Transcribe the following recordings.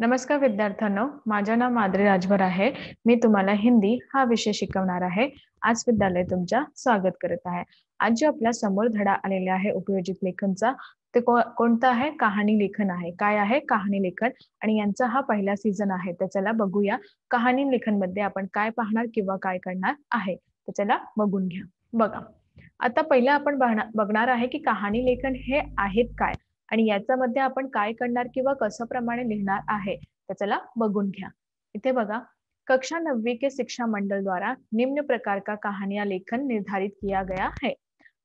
नमस्कार विद्यार्थ्यांनो, माझे नाव माद्री राजभर आहे. मी तुम्हाला हिंदी हा विषय शिकवणार आहे. आज विद्यालय तुमच्या स्वागत करत आहे. आज जो आपल्या समोर धडा आलेला आहे उपयोजित लेखनचा, ते कोणता आहे? कहाणी लेखन आहे. काय आहे? कहाणी लेखन. आणि यांचा हा पहिला सीझन आहे. तर चला बघूया कहाणी लेखन मध्ये आपण काय पाहणार किंवा काय करणार आहे. तर चला बघून घ्या. बघा, आता पहिला आपण बघणार आहे की कहाणी लेखन हे आहेत काय आणि याच्यामध्ये आपण काय करणार किंवा कसं प्रमाणे लिहिणार आहे. तर चला बघून घ्या. इथे बघा, कक्षा 9वीं के शिक्षा मंडल द्वारा निम्न प्रकार का कहानियां लेखन निर्धारित किया गया है.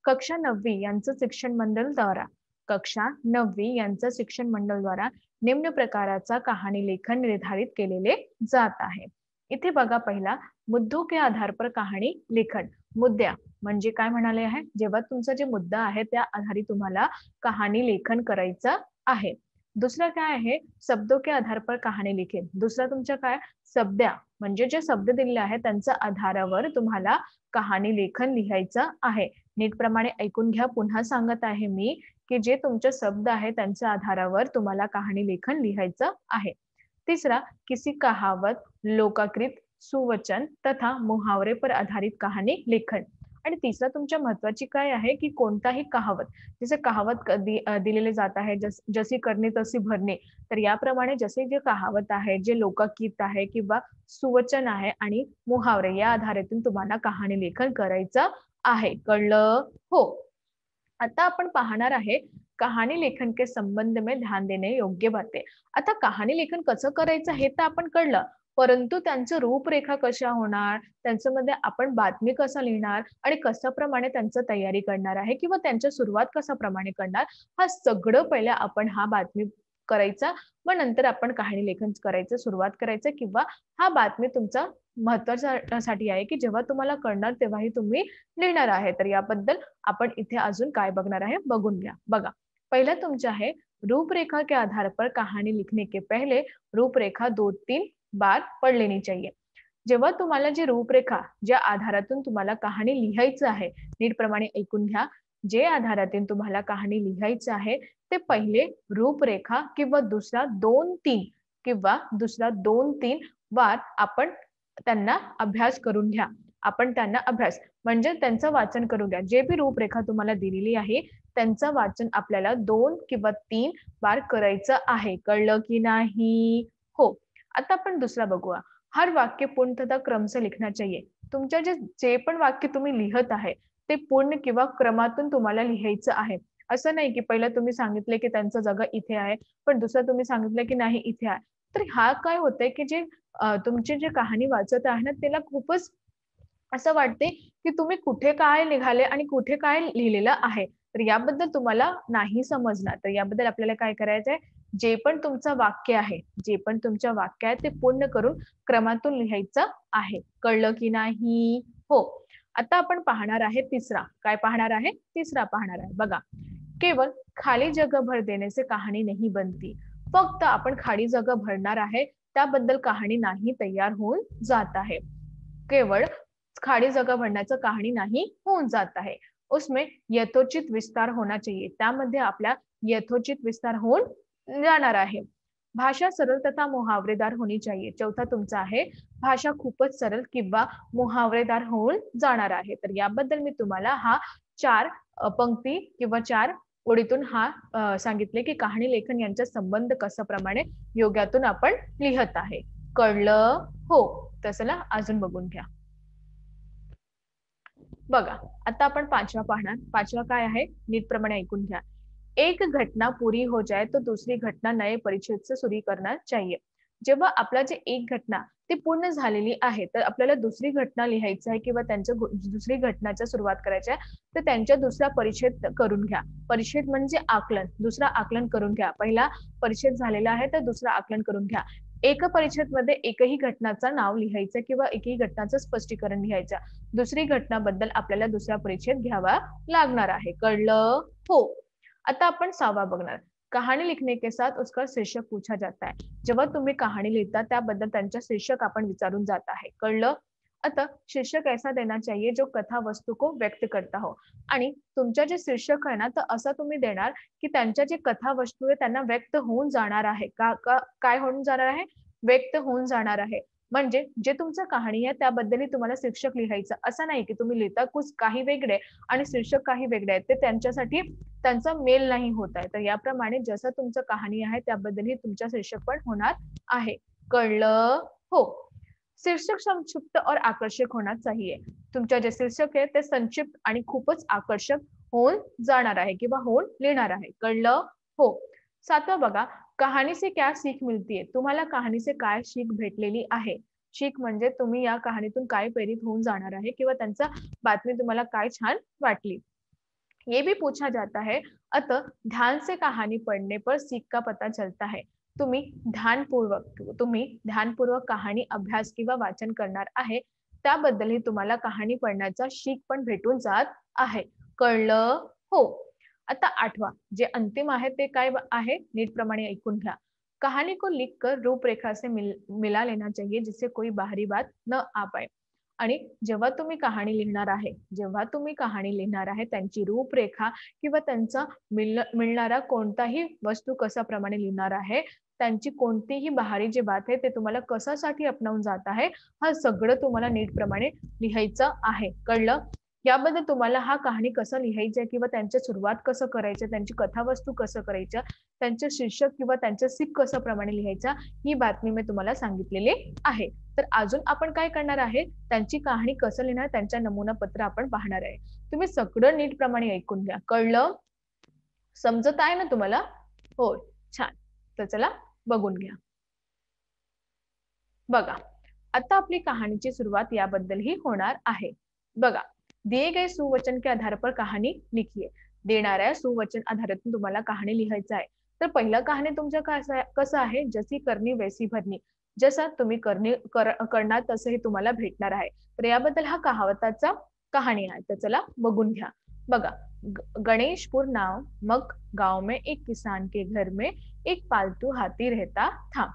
कक्षा 9वीं यांचं शिक्षण मंडळ द्वारा कक्षा 9वीं यांचं शिक्षण मंडळ द्वारा निम्न प्रकाराचा कहाणी लेखन निर्धारित केलेले जात आहे. इथे बघा, पहिला मुद्दों के आधार पर कहाणी लेखन. मुद्द्या म्हणजे काय म्हणाले आहे? जेव्हा तुमचा जे मुद्दा आहे त्या आधारे तुम्हाला कहाणी लेखन करायचं आहे. दुसरं काय आहे? शब्दों के आधार पर कहाणी लेखन. दुसरा तुमच्या काय? शब्द्या म्हणजे जे शब्द दिलेले आहेत त्यांच्या आधारावर तुम्हाला कहाणी लेखन लिहायचं आहे. नीटप्रमाणे ऐकून घ्या. पुन्हा सांगत आहे मी की जे तुमचे शब्द आहे त्यांच्या आधारावर तुम्हाला कहाणी लेखन लिहायचं आहे. तीसरा, किसी कहावत, लोकाकृत, सुवचन तथा मुहावरे पर आधारित कहाणी लेखन. आणि तिसरा तुमच्या महत्वाची काय आहे की कोणताही कहावत, जसे कहावत दिलेले जात आहे जशी करणे तशी भरणे. तर याप्रमाणे जसे जे कहावत आहे, जे लोकगीत आहे किंवा सुवचन आहे आणि मुहावरे या आधारातून तुम्हाला कहाणी लेखन करायचं आहे. कळलं? हो. आता आपण पाहणार आहे कहाणी लेखन के संबंध में ध्यान देणे योग्य बाते. आता कहाणी लेखन कसं करायचं हे तर आपण कळलं, परंतु त्यांचं रूपरेखा कशा होणार, त्यांच्यामध्ये आपण बातमी कसा लिहिणार आणि कशाप्रमाणे त्यांचं तयारी करणार आहे किंवा त्यांच्या सुरुवात कशाप्रमाणे करणार, हा सगळं पहिले आपण हा बातमी करायचा, मग नंतर आपण कहाणी लेखन करायचं सुरुवात करायचं. किंवा हा बातमी तुमचा महत्वासाठी आहे की जेव्हा तुम्हाला कळणार तेव्हाही तुम्ही लिहिणार आहे. तर याबद्दल आपण इथे अजून काय बघणार आहे बघून घ्या. बघा, पहिला तुमचा आहे रूपरेखा के आधार पर कहानी लिखने के पहले रूपरेखा 2-3 बार पढ़ लेनी चाहिए. जेव्हा तुम्हाला जी रूपरेखा, ज्या आधारातून तुम्हाला कहाणी लिहायचं आहे, नीटप्रमाणे ऐकून घ्या. जे आधारातून तुम्हाला कहाणी लिहायचं आहे ते पहिले रूपरेखा किंवा दुसरा 2-3 किंवा दुसरा 2-3 वार आपण त्यांना अभ्यास करून घ्या. आपण त्यांना अभ्यास म्हणजे त्यांचं वाचन करून घ्या. जे बी रूपरेखा तुम्हाला दिलेली आहे त्यांचं वाचन आपल्याला 2 किंवा 3 बार करायचं आहे. कळलं की नाही? हो. आता आपण दुसरा बघूया. हर वाक्य पूर्ण तथा क्रम से लिखना चाहिए. तुमच्या जे पण वाक्य तुम्ही लिहत आहे ते पूर्ण किंवा क्रमातून तुम्हाला लिहायचं आहे. असं नाही की पहिलं तुम्ही सांगितले की त्यांचं जागा इथे आहे, पण दुसरं तुम्ही सांगितलं की नाही इथे आहे. तर हा काय होतंय की जे तुमची जी कहाणी वाचत आहे ना त्याला खूपच असं वाटते की तुम्ही कुठे काय निघाले आणि कुठे काय लिहिलेलं आहे. तर याबद्दल तुम्हाला नाही समजणार. तर याबद्दल आपल्याला काय करायचंय, जे पण तुमचं वाक्य आहे, जे पण तुमचं वाक्य आहे ते पूर्ण करून क्रमातून लिहायचं आहे. कळलं की नाही? हो. आता आपण पाहणार आहे तिसरा. काय पाहणार आहे? तिसरा पाहणार आहे. बघा, केवळ खाली जगह भर देने से कहाणी नहीं बनती. फक्त आपण खाली जगह भरणार आहे त्याबद्दल कहाणी नाही तयार होऊन जात आहे. केवळ खाली जगह भरण्याचं कहाणी नाही होऊन जात आहे. उसमें यथोचित विस्तार होना चाहिए. त्यामध्ये आपल्या यथोचित विस्तार होऊन जाणार आहे. भाषा सरळ तथा मुहावरेदार होनी चाहिए. चौथा तुमचा आहे भाषा खूपच सरळ किंवा मुहावरेदार होऊन जाणार आहे. तर याबद्दल मी तुम्हाला हा 4 पंक्ती किंवा 4 ओळीतून हा सांगितले की कहाणी लेखन यांचा संबंध कशाप्रमाणे योग्यातून आपण लिहत आहे. कळलं? हो. तसं ना अजून बघून घ्या. बघा, आता आपण पाचवा पाहणार. पाचवा काय आहे? नीटप्रमाणे ऐकून घ्या. एक घटना पूरी हो जाए तो दूसरी घटना नए परिच्छेद से सुरू करना चाहिए. जेव्हा आपला जे एक घटना ती पूर्ण झालेली आहे तर आपल्याला दुसरी घटना लिहायची आहे किंवा त्यांच्या दुसरी घटनाच्या सुरुवात करायची आहे, तर त्यांच्या दुसरा परिच्छेद करून घ्या. परिच्छेद म्हणजे आकलन. दुसरा आकलन करून घ्या. पहिला परिच्छेद झालेला आहे तर दुसरा आकलन करून घ्या. एक परिच्छेद मध्ये एकही घटनाचं नाव लिहायचं किंवा एकही घटनाचं स्पष्टीकरण लिहायचं. दुसरी घटनाबद्दल आपल्याला दुसरा परिच्छेद घ्यावा लागणार आहे. कळलं? हो. आता आपण 6वा बघणार. कहाणी लिखने के साथ उसका शीर्षक पूछा जाता है. जेव्हा तुम्ही कहाणी लिहिता त्याबद्दल त्यांचा शीर्षक आपण विचारून जात आहे. कळलं? अतः शीर्षक ऐसा देना चाहिए जो कथा वस्तु को व्यक्त करता हो. आणि तुमच्या जे शीर्षक आहे ना, तर असा तुम्ही देणार की त्यांच्या जे कथा वस्तू आहे त्यांना व्यक्त होऊन जाणार आहे. काय होऊन जाणार आहे? व्यक्त होऊन जाणार आहे. म्हणजे जे तुमचं कहाणी आहे त्याबद्दलही तुम्हाला शीर्षक लिहायचं. असं नाही की तुम्ही लिहिता कुछ काही वेगळे आणि शीर्षक काही वेगळे आहेत. ते त्यांच्यासाठी त्यांचा मेल नाही होत आहे. तर याप्रमाणे जसं तुमचं कहाणी आहे त्याबद्दलही तुमचं शीर्षक पण होणार आहे. कळलं? हो. शीर्षक संक्षिप्त और आकर्षक होना चाहिए. तुमच्या जे शीर्षक आहे ते संक्षिप्त आणि खूपच आकर्षक होऊन जाणार आहे किंवा होऊन लिहिणार आहे. कळलं? हो. 7वा बघा, कहाणी से क्या सीख मिलती है? तुम्हाला कहाणी से काय शीख भेटलेली आहे? शीख म्हणजे तुम्ही या कहाणीतून काय प्रेरित होऊन जाणार आहे किंवा त्यांचा बातमी तुम्हाला काय छान वाटली. ये भी पूछा जाता है, अतः ध्यान से कहानी पढ़ने पर सीख का पता चलता है. तुम्ही ध्यानपूर्वक कहाणी अभ्यास किंवा वाचन करणार आहे. त्याबद्दलही तुम्हाला कहाणी पढ़ण्याचा शीख पण भेटून जात आहे. कळलं? हो. आता 8वां जे अंतिम आहे ते काय आहे? नीटप्रमाणे ऐकून घ्या. कहानी को लिखकर रूपरेखा से मिला लेना चाहिए जिससे कोई बाहरी बात न आ पाए. आणि जेव्हा तुम्ही कहाणी लिहिणार आहे त्यांची रूपरेखा किंवा त्यांचा मिळणारा कोणताही वस्तू कशाप्रमाणे लिहिणार आहे, त्यांची कोणतीही बाहरी जी बात आहे ते तुम्हाला कशासाठी अपनावून जात आहे, हा सगळं तुम्हाला नीटप्रमाणे लिहायचं आहे. कळलं? याबद्दल तुम्हाला हा कहाणी कसं लिहायचं आहे किंवा त्यांची सुरुवात कसं करायचं, त्यांची कथावस्तू कसं करायचं, त्यांचे शीर्षक किंवा त्यांचं सीख कसं प्रमाणे लिहायचा, ही बातमी मी तुम्हाला सांगितलेली आहे. तर अजून आपण काय करणार आहे, त्यांची कहाणी कसं लिहिणार त्यांच्या नमुना पत्र आपण पाहणार आहे. तुम्ही सगळं नीटप्रमाणे ऐकून घ्या. कळलं? समजत आहे ना तुम्हाला? हो. छान. तर चला बघून घ्या. बघा, आता आपली कहाणीची सुरुवात याबद्दल ही होणार आहे. बघा, दिए गए सुवचन के आधार पर कहानी लिखिए. देणाऱ्या सुवचन आधारातून तुम्हाला कहाणी लिहायचं आहे. तर पहिलं कहाणी तुमचं कसं आहे, जशी करणी वैसी भरणी. जसं तुम्ही करणार तसंही तुम्हाला भेटणार आहे. तर याबद्दल हा कहावताचा कहाणी आहे. तर चला बघून घ्या. बघा, गणेशपुर नाव मग गाव में एक किसान के घर में एक पालतू हाथी रहता था.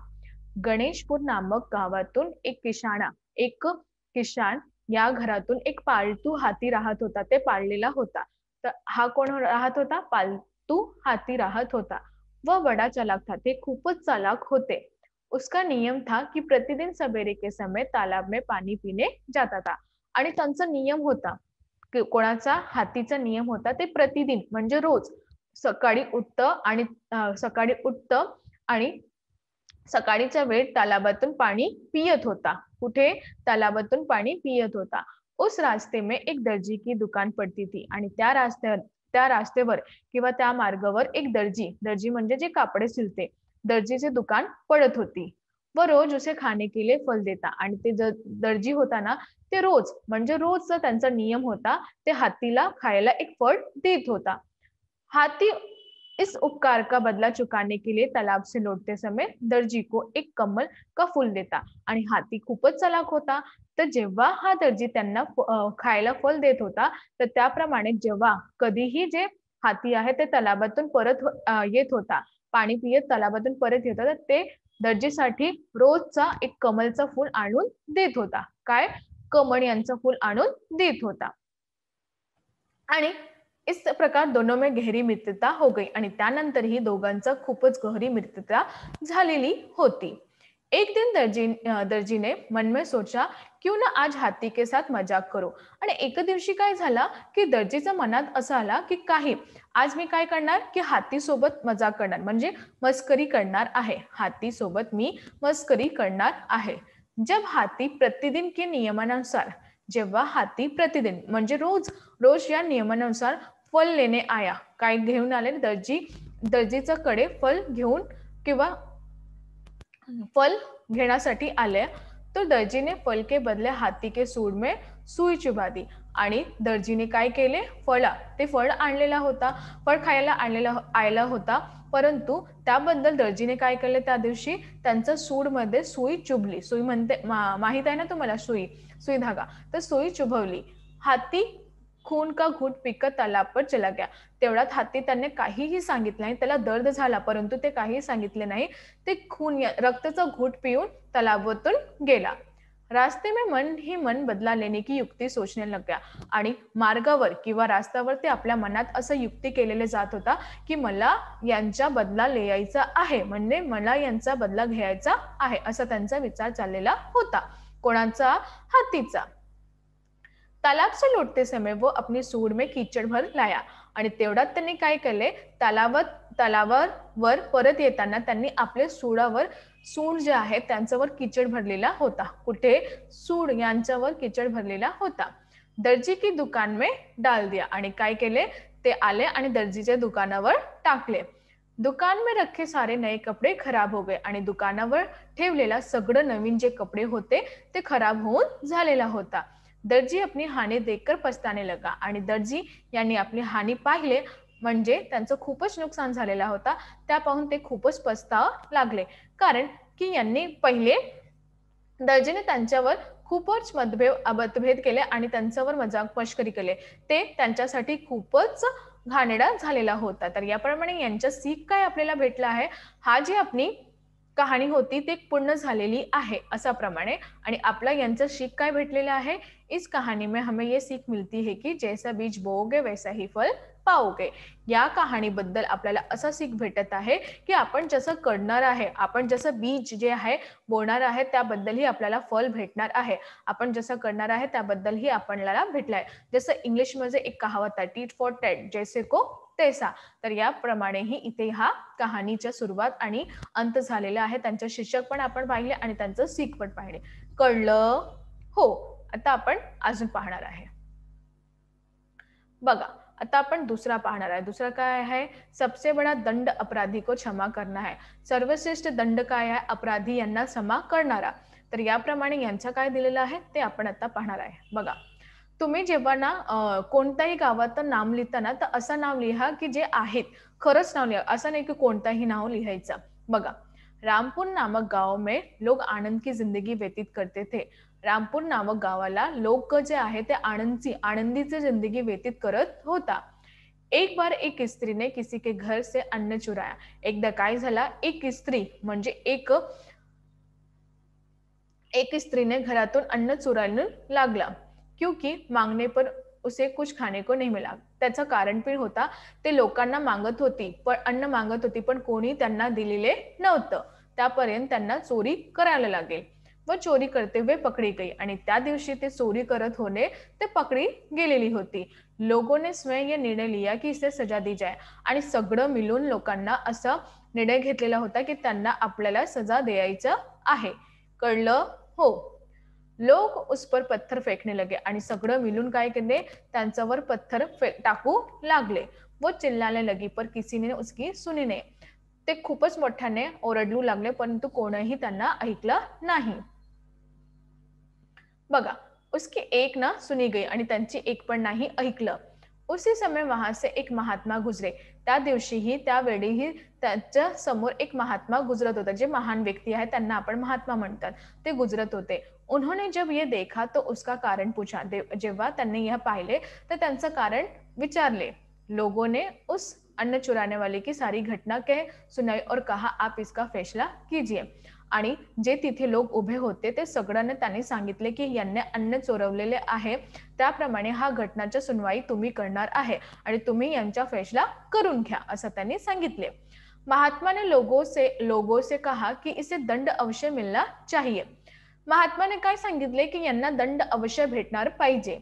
गणेशपूर नामक गावातून एक किसान या घरातून एक पालतू हाती राहत होता. ते पाळलेला होता. तर हा कोण राहत होता? पालतू हाती राहत होता. वह बड़ा चालाक था. ते खूपच चालाक होते. उसका नियम था कि प्रतिदिन सवेरे के समय तालाब में पानी पीने जाता था. आणि त्यांचा नियम होता. कोणाचा? हातीचा नियम होता. ते प्रतिदिन म्हणजे रोज सकाळी उठतं आणि सकाळीचा वेळ तालाबातून पाणी पियत होता. कुठे? तालाबातून पाणी पियत होता. उस रास्ते में एक दर्जी की दुकान पड़ती थी. आणि त्या रास्त्यावर किंवा त्या मार्गावर एक दर्जी म्हणजे जे कापडे सिलते, दर्जीचे दुकान पडत होती. व रोज उसे खाने के लिए फल देता. आणि ते दर्जी होता ना, ते रोज म्हणजे रोजचा त्यांचा नियम होता, ते हातीला खायला एक फळ देत होता. हाथी इस उपकार का बदला चुकाने के लिए तालाब से लौटते समय दर्जी को एक कमल का फूल देता. आणि हाती खूपच चालाक होता. तर जेव्हा हा दर्जी त्यांना खायला फल देत होता, तर त्याप्रमाणे जेव्हा कधीही जे हाती आहे ते तलावातून परत येत होता, पाणी पियत तलावातून परत येत होता, ते दर्जीसाठी रोजचा एक कमलचं फूल आणून देत होता. काय? कमळ यांचं फूल आणून देत होता. आणि इस प्रकार दोनों में गहरी मित्रता हो गई. आणि त्यानंतर ही दोघांचा खूपच गहरी मित्रता झालेली होती. एक दिन दर्जी ने मन में सोचा, क्यों ना आज हाथी के साथ मजाक करो. आणि एक दिवशी काय झाला की दर्जीच्या मनात असं आला की आज मी काय करणार की हाती सोबत मजाक करणार, म्हणजे मस्करी करणार आहे. हाती सोबत मी मस्करी करणार आहे. जब हाथी प्रतिदिन के नियमानुसार, जेव्हा हाती प्रतिदिन म्हणजे रोज या नियमानुसार फल लेने आया, काय घेऊन आले? दर्जीचा कडे फल घेऊन किंवा फल घेण्यासाठी आले. तो दर्जीने फल के बदले हाथी के सूंड में सुई चुभा दी. आणि दर्जीने काय केले? ते फळ आणलेला होता, फळ खायला आलेला होता, परंतु त्याबद्दल दर्जीने काय केले? त्या दिवशी त्यांच्या सूडमध्ये सुई चुभली. सुई म्हणते माहित आहे ना तुम्हाला, सुई धागा. तर सुई चुभवली. हाती खून का घूट पीकर तालाब पर चला गया. तेवढ्यात हाती त्याने काहीही सांगितलं नाही. त्याला दर्द झाला, परंतु ते काही सांगितले नाही. ते रक्ताचा घूट पिऊन तलावातून गेला. रास्ते में मन ही मन बदला लेने की युक्ती सोचने लग गया आणि मार्गावर किंवा रस्त्यावर ते आपल्या मनात असं युक्ती केलेले जात होता की मला यांचा बदला लिहायचा आहे, म्हणजे मला यांचा बदला घ्यायचा आहे, असा त्यांचा विचार चाललेला होता. कोणाचा? हत्तीचा. तालाब से लौटते समय वो अपनी सूंड में कीचड़ भर लाया आणि तेवढ्यात त्यांनी काय केले, तलावावर परत येताना त्यांनी आपल्या सूंड जे आहे त्यांच्यावर कीचड़ भरलेला होता. कुठे? सूंड यांच्यावर कीचड़ भरलेला होता. दर्जी की दुकान में डाल दिया आणि काय केले, ते आले आणि दर्जीच्या दुकानावर टाकले. दुकान में रखे सारे नए कपडे खराब हो गए आणि दुकानावर ठेवलेला सगळं नवीन जे कपडे होते ते खराब होऊन झालेला होता. दर्जी अपनी हानी देखकर पछताने लगा आणि दर्जी यांनी आपली हानी पाहिले, म्हणजे त्यांचं खूपच नुकसान झालेला होता. त्या पाहून ते खूपच पछतावा लागले, कारण की यांनी पहिले दर्जीने त्यांच्यावर खूपच मतभेद केले आणि त्यांच्यावर मजाक मस्करी केले. ते त्यांच्यासाठी खूपच घाणेरडा झालेला होता. तर याप्रमाणे यांच्या सीख काय आपल्याला भेटला आहे, हा जी आपली कहाणी होती ते पूर्ण झालेली आहे असा प्रमाणे. आणि आपला यांचं सीख काय भेटलेलं आहे, इस कहानी में हमें ये सीख मिलती है कि जैसा बीज बोओगे वैसा ही फल पाओगे. या कहाणीबद्दल आपल्याला असा सीख भेटत आहे की आपण जसं करणार आहे, आपण जसं बीज जे आहे बोलणार आहे त्याबद्दलही आपल्याला फल भेटणार आहे. आपण जसं करणार आहे त्याबद्दलही आपल्याला भेटलाय. जसं इंग्लिशमध्ये एक कहावत आहे, टीट फॉर टॅट जैसे को तैसा. तर याप्रमाणेही इथे हा कहाणीच्या सुरुवात आणि अंत झालेला आहे. त्यांचे शिक्षक पण आपण पाहिले आणि त्यांचं सीख पण पाहिले. कळलं? हो. आता आपण अजून पाहणार आहे. बघा, आता आपण दुसरा पाहणार आहे. दुसरा काय आहे, सबसे बडा दंड अपराधी को क्षमा करना है. सर्वश्रेष्ठ दंड काय आहे, अपराधी यांना क्षमा करणारा. तर याप्रमाणे यांचा काय दिलेलं आहे ते आपण आता पाहणार आहे. बघा, तुम्ही जेव्हा ना कोणत्याही गावाचं नाम लिहिताना तर असं नाव लिहा की जे आहेत, खरंच नाव लिहा, असं नाही की कोणताही नाव लिहायचं. बघा, रामपुर नामक गाव में लोग आनंद की जिंदगी व्यतीत करते थे. रामपुर नामक गावाला लोक जे आहे ते आनंदीची जिंदगी व्यतीत करत होता. एक बार एक स्त्री ने किसी के घर से अन्न चुराया. एकदा काय झाला, एक स्त्री म्हणजे एक स्त्रीने घरातून अन्न चुरायला लागला, क्योंकि मांगने पर उसे कुछ खाने को नहीं मिला. त्याचं कारण पण होता, ते लोकांना मागत होती, पण अन्न मागत होती, पण कोणी त्यांना दिलेले नव्हतं. त्यापर्यंत त्यांना चोरी करायला लागेल. व चोरी करते हुए पकड़ी गई आणि त्या दिवशी ते चोरी करत होणे ते पकडी गेलेली होती. लोगों ने स्वयं ये निर्णय लिया की इसे सजा दी जाए आणि सगळं मिळून लोकांना असा निर्णय घेतलेला होता की त्यांना आपल्याला सजा द्यायचं आहे. कळलं? हो. लोग उस पर पत्थर फेकने लगे आणि सगळं मिळून काय केले, त्यांच्यावर पत्थर टाकू लागले. वो चिल्लाने लगी पर किसी ने उसकी सुनी नहीं. ते खूपच मोठ्याने ओरडू लागले, परंतु कोणीही त्यांना ऐकलं नाही. बघा, उसकी एक ना सुनी गई आणि त्यांची एक पण नाही ऐकलं. उसी समय वहां से एक महात्मा गुजरे. त्या दिवशीही त्यावेळीही त्याच्या समोर एक महात्मा गुजरत होता. जे महान व्यक्ती आहे त्यांना आपण महात्मा म्हणतात, ते गुजरत होते. उन्होंने जब ये देखा तो उसका कारण पूछा. जेव्हा त्यांनी यह पाहिले तर त्यांचं कारण विचारले. लोगों ने उस अन्न चुराने वाले की सारी घटना कह सुनाई और कहा आप इसका फैसला कीजिए. आणि जे तिथे लोक उभे होते ते सगळ्यांना त्यांनी सांगितले की यांनी अन्न चोरवलेले आहे, त्याप्रमाणे हा घटनाची सुनवाई तुम्ही करणार आहे आणि तुम्ही यांचा फैसला करून घ्या, असं त्यांनी सांगितले. महात्मा ने लोगों से कहा कि इसे दंड अवश्य मिलना चाहिए. महात्माने काय सांगितले की यांना दंड अवश्य भेटणार पाहिजे,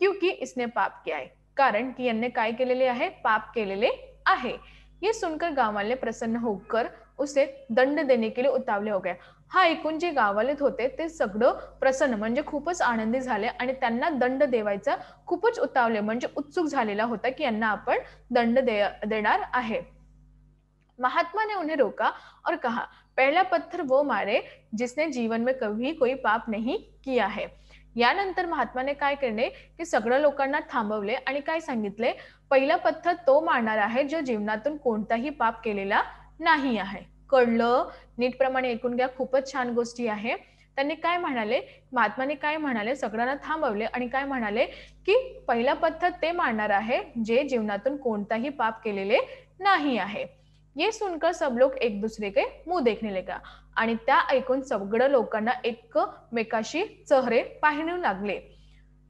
क्योंकि इसने पाप किया है. कारण की यांनी काय केलेले आहे, पाप केलेले आहे. ये सुनकर गांव वाले प्रसन्न होकर उसे दंड देने के लिए उतावले हो गए. हा ऐकून जे गाववाले होते ते सगळं प्रसन्न म्हणजे खूपच आनंदी झाले आणि त्यांना दंड देवायचा खूपच उतावले म्हणजे उत्सुक झालेला होता की यांना आपण दंड देणार आहे. महात्मा ने उन्हें रोका और कहा, पहला पत्थर वो मारे जिसने जीवन में कभी कोई पाप नहीं किया है. यानंतर महात्माने काय केले की सगळ्या लोकांना थांबवले आणि काय सांगितले, पहिला पत्थर तो मारणार आहे जो जीवनातून कोणताही पाप केलेला नाही आहे. कळलं? नीटप्रमाणे ऐकून घ्या, खूपच छान गोष्टी आहे. त्यांनी काय म्हणाले, महात्माने काय म्हणाले, सगळ्यांना थांबवले आणि काय म्हणाले की पहिला पत्थर ते मारणार आहे जे जीवनातून कोणताही पाप केलेले नाही आहे. ये सुनकर सब लोग एक दूसरे के मुंह देखने लगा आणि त्या ऐकून सगळं लोकांना एकमेकाशी चेहरे पाहू लागले,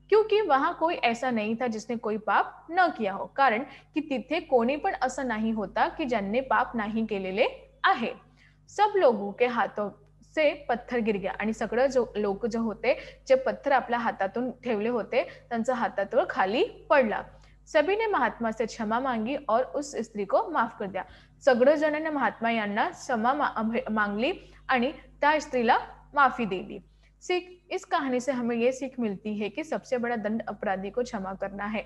क्योंकि वहां कोई ऐसा नहीं था जिसने कोई पाप न किया हो, कारण की तिथे कोणी पण असं नाही होता की ज्यांनी पाप नाही केलेले आहे. सब लोगों के हाथों से पत्थर गिर गया आणि सगळं जो लोक जो होते, जे पत्थर आपल्या हातातून ठेवले होते त्यांचा हातातून खाली पडला. सभी ने महात्मा से क्षमा मांगी और उस स्त्री को माफ कर दिया. सगळं जणांनी महात्मा यांना क्षमा मांगली आणि त्या स्त्रीला माफी दिली. सीख, इस कहानी से हमें ये सीख मिळती है की सबसे बड़ा दंड अपराधी को क्षमा करना है.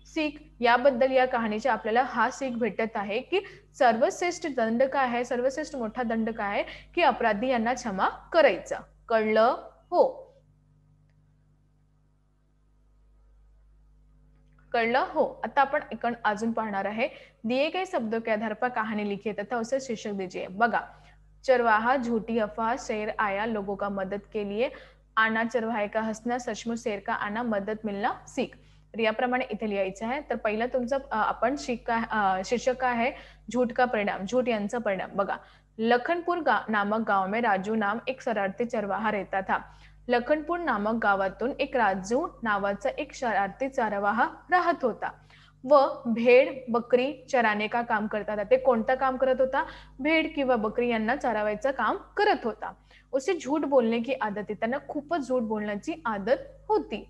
सीख याबद्दल या कहाणीचे आपल्याला हा सीख भेटत आहे की सर्वश्रेष्ठ दंड काय आहे, सर्वश्रेष्ठ मोठा दंड काय आहे की अपराधी यांना क्षमा करायचा. कळलं हो? कळलं हो? आता आपण अजून पाहणार आहे. दिए गए शब्दों के आधार पर कहानी लिखिए तथा उसे शीर्षक दीजिए. बघा, चरवाहा, झूठी अफवाह, शेर आया लोगों का मदद के लिए, आना चरवाहे का हसना, सचमुच शेर का आना, मदद मिलना, सीख. तर याप्रमाणे इथे लिहायचं आहे. तर पहिलं तुमचं आपण शीर्षक काय आहे? झूठ का परिणाम, झूठ यांचा परिणाम. बघा, लखनपुर नामक गाव में राजू नाम एक शरारती चरवाहा रहता था. लखनपूर नामक गावातून एक राजू नावाचा एक शरारती चरवाहा राहत होता व भेड़ बकरी चराने का काम करता था. ते कोणतं काम करत होता? भेड़ किंवा बकरी यांना चरावायचं काम करत होता. उसे झूठ बोलने की आदत थी. त्यांना खूपच झूठ बोलण्याची आदत होती.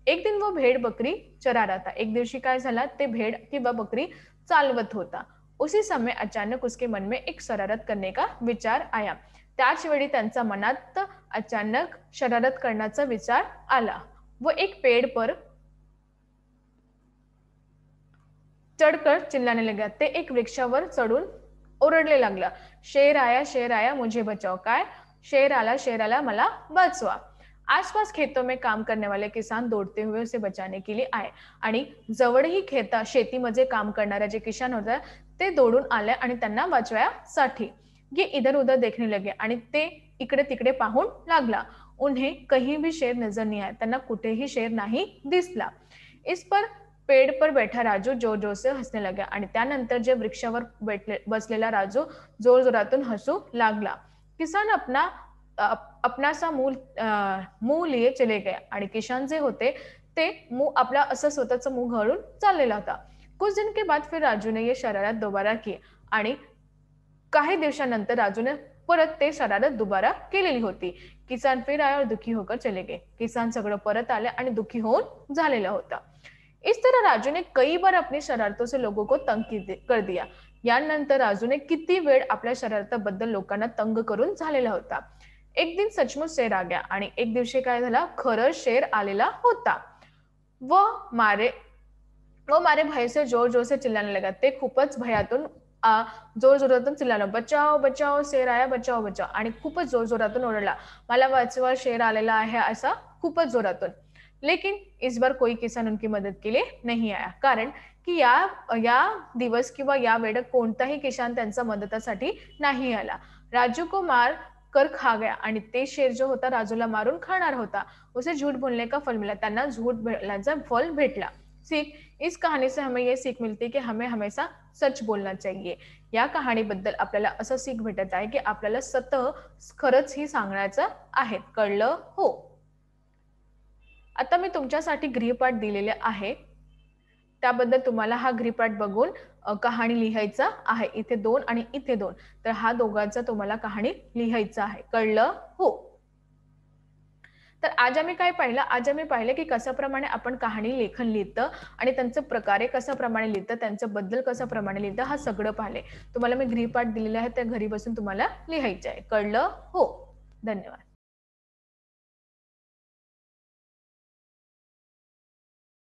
एक दिन वो भेड़ बकरी चरा रहा था. एक दिवशी काय झाला? ते भेड़ किंवा बकरी चालवत होता. उसी समय अचानक उसके मन में एक शरारत करने का विचार आया. त्याच वेळी त्यांच्या मनात अचानक शरारत करण्याचा विचार आला. वो एक पेड़ पर चढ़कर चिल्लाने लगा. ते एक वृक्षावर चढून ओरडले लागला. शेर आया मुझे बचाओ. काय? शेर आला मला बचवा. आसपास खेतों में काम करने वाले किसान दौड़ते हुए उसे बचाने के लिए आए आणि जवळही शेतीमध्ये काम करणारे जे किसान होते ते दौड़ून आले आणि त्यांना वाचवायसाठी. ये इधर उधर देखने लगे आणि ते इकडे तिकडे पाहून लागला. उन्हें कहीं भी शेर नजर नहीं आया. त्यांना कुठेही शेर नाही दिसला. इस पर पेड़ पर बैठा राजू जोर जोर से हंसने लगा आणि त्यानंतर जे वृक्षावर बसलेला राजू जोर जोरातून हसू लागला. किसान अपना सा मुंह लिए चले गए आणि किसान जे होते ते आपला असं स्वतःचं मुंह घालून चाललेला होता. कुछ दिन के बाद फिर राजू ने ये शरारत दोबारा की आणि काही दिवसानंतर राजूने परत ते शरारत दोबारा केलेली होती. किसान फिर आया और दुखी होकर चले गए. किसान सगळं परत आले आणि दुखी होऊन झालेला होता. इस तरह राजू ने कई बार अपनी शरारतों से लोगों को तंग कर दिया. यानंतर राजूने किती वेळ आपल्या शरारताबद्दल लोकांना तंग करून झालेला होता. एक दिन सचमुच शेर आ गया आणि एक दिवशी काय झाला? खरं शेर आलेला होता. वो मारे भय से जोर जोर से चिल्लाने लगा. ते खूपच भयातून जोर जोरातून चिल्लाला. बचाओ बचाओ शेर आया, बचाओ बचाओ. आणि खूपच जोर जोरातून ओरडला. मला वाचवा, शेर आलेला आहे, असा खूपच जोरातून. लेकिन इस बार कोई किसान उनकी मदद के लिए नहीं आया, कारण की या दिवस किंवा या वेळेत कोणताही किसान त्यांच्या मदतीसाठी नाही आला. राजू को मार कर खा गया आणि ते शेर जो होता राजूला मारून खाणार होता. उसे झूठ बोलने का फल मिला. त्यांना झूठ बोलण्याचा फल भेटला. सीख, इस कहानी से हमें यह सीख मिलती है कि हमें हमेशा सच बोलना चाहिए. या कहाणीबद्दल आपल्याला असं सीख भेटत आहे की आपल्याला स्वतः खरंच ही सांगायचं आहे. कळलं हो? आता मी तुमच्यासाठी गृहपाठ दिलेले आहे. त्याबद्दल तुम्हाला हा गृहपाठ बघून कहाणी लिहायचा आहे. इथे 2 आणि इथे 2. तर हा दोघांचा तुम्हाला कहाणी लिहायचा आहे. कळलं हो? तर आज आम्ही काय पाहिलं? आज आम्ही पाहिलं की कशाप्रमाणे आपण कहाणी लेखन लिहितं आणि त्यांचे प्रकारे कशाप्रमाणे लिहितं, त्यांच्या बद्दल कशाप्रमाणे लिहितं, हा सगळं पाहिले. तुम्हाला मी गृहपाठ दिलेला आहे, त्या घरी बसून तुम्हाला लिहायचं आहे. कळलं हो? धन्यवाद.